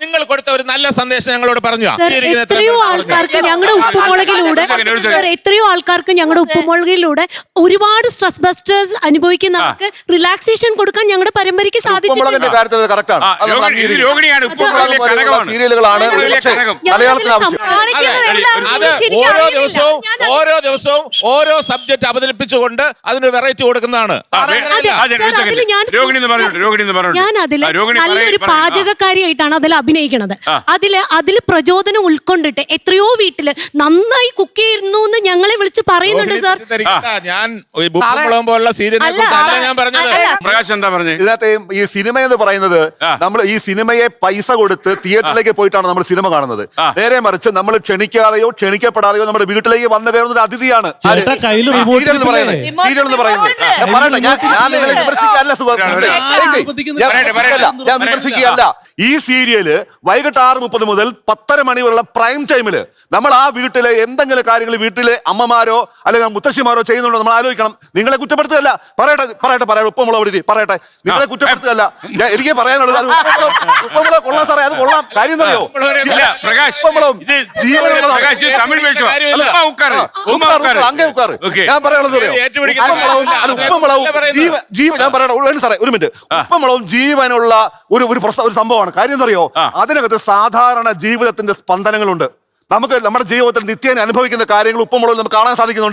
നിങ്ങൾ കൊടുത്ത ഒരു നല്ല സന്ദേശം ഞങ്ങളോട് പറഞ്ഞു. എത്രയോ ആൾക്കാർക്ക് ഞങ്ങളുടെ ഉപ്പുമുളകിലൂടെ ഒരുപാട് സ്ട്രെസ് ബസ്റ്റേഴ്സ് അനുഭവിക്കുന്നവർക്ക് റിലാക്സേഷൻ കൊടുക്കാൻ ഞങ്ങളുടെ പരമ്പരയ്ക്ക് സാധിച്ചിട്ടുണ്ട്. സീരിയലുകളാണ് ഓരോ ദിവസവും ഓരോ സബ്ജക്ട് അവതരിപ്പിച്ചുകൊണ്ട് അതിന് വെറൈറ്റി കൊടുക്കുന്നതാണ്. ഞാൻ അതില് നല്ലൊരു പാചകക്കാരിയായിട്ടാണ് അതിൽ അഭിനയിക്കുന്നത്. അതിൽ പ്രചോദനം ഉൾക്കൊണ്ടിട്ട് എത്രയോ വീട്ടില് നന്നായി കുക്ക് ചെയ്യുന്നു എന്ന് ഞങ്ങളെ വിളിച്ച് പറയുന്നുണ്ട് സാർ. ഞാൻ പോലുള്ള സീരിയലിനെ കുറിച്ചല്ല ഞാൻ പറഞ്ഞത്. പ്രകാശ് എന്താ പറഞ്ഞത്? ഇതിനകത്ത് ഈ സിനിമ എന്ന് പറയുന്നത് നമ്മൾ ഈ സിനിമയെ പൈസ കൊടുത്ത് തിയേറ്ററിലേക്ക് പോയിട്ടാണ് നമ്മൾ സിനിമ കാണുന്നത്. നേരെ മറിച്ച് നമ്മൾ ക്ഷണിക്കാതെയോ ക്ഷണിക്കപ്പെടാതെയോ നമ്മുടെ വീട്ടിലേക്ക് വന്നു കയറുന്ന ഒരു അതിഥിയാണ് സീരിയൽ എന്ന് പറയുന്നത്. പറയട്ടെ, ഞാൻ നിങ്ങളെ വിമർശിക്കാനല്ല, ഞാൻ വിമർശിക്കുകയല്ല. ഈ സീരിയല് വൈകിട്ട് 6:30 മുതൽ 10:30 മണി വരെയുള്ള പ്രൈം ടൈമില് നമ്മൾ ആ വീട്ടിലെ എന്തെങ്കിലും കാര്യങ്ങൾ വീട്ടിലെ അമ്മമാരോ അല്ലെങ്കിൽ മുത്തശ്ശിമാരോ ചെയ്യുന്നുണ്ടോ നമ്മൾ ആലോചിക്കണം. നിങ്ങളെ കുറ്റപ്പെടുത്തുകയല്ല. പറയട്ടെ ഉപ്പുമുളക് പറയട്ടെ, നിങ്ങളെ കുറ്റപ്പെടുത്തുകയല്ല. എനിക്ക് പറയാനുള്ളത് ഉപ്പുമുളക് കൊള്ളാം സാറേ, അത് കൊള്ളാം. കാര്യം അറിയോ, ഞാൻ പറയാനുള്ളത് ഉപ്പുമുളകും ജീവനുള്ള ഒരു സംഭവമാണ്. കാര്യം എന്നറിയോ, അതിനകത്ത് സാധാരണ ജീവിതത്തിന്റെ സ്പന്ദനങ്ങളുണ്ട്. നമുക്ക് നമ്മുടെ ജീവിതത്തിൽ നിത്യേന അനുഭവിക്കുന്ന കാര്യങ്ങൾ ഉപ്പുമുളകിൽ നമുക്ക് കാണാൻ സാധിക്കുന്നുണ്ട്.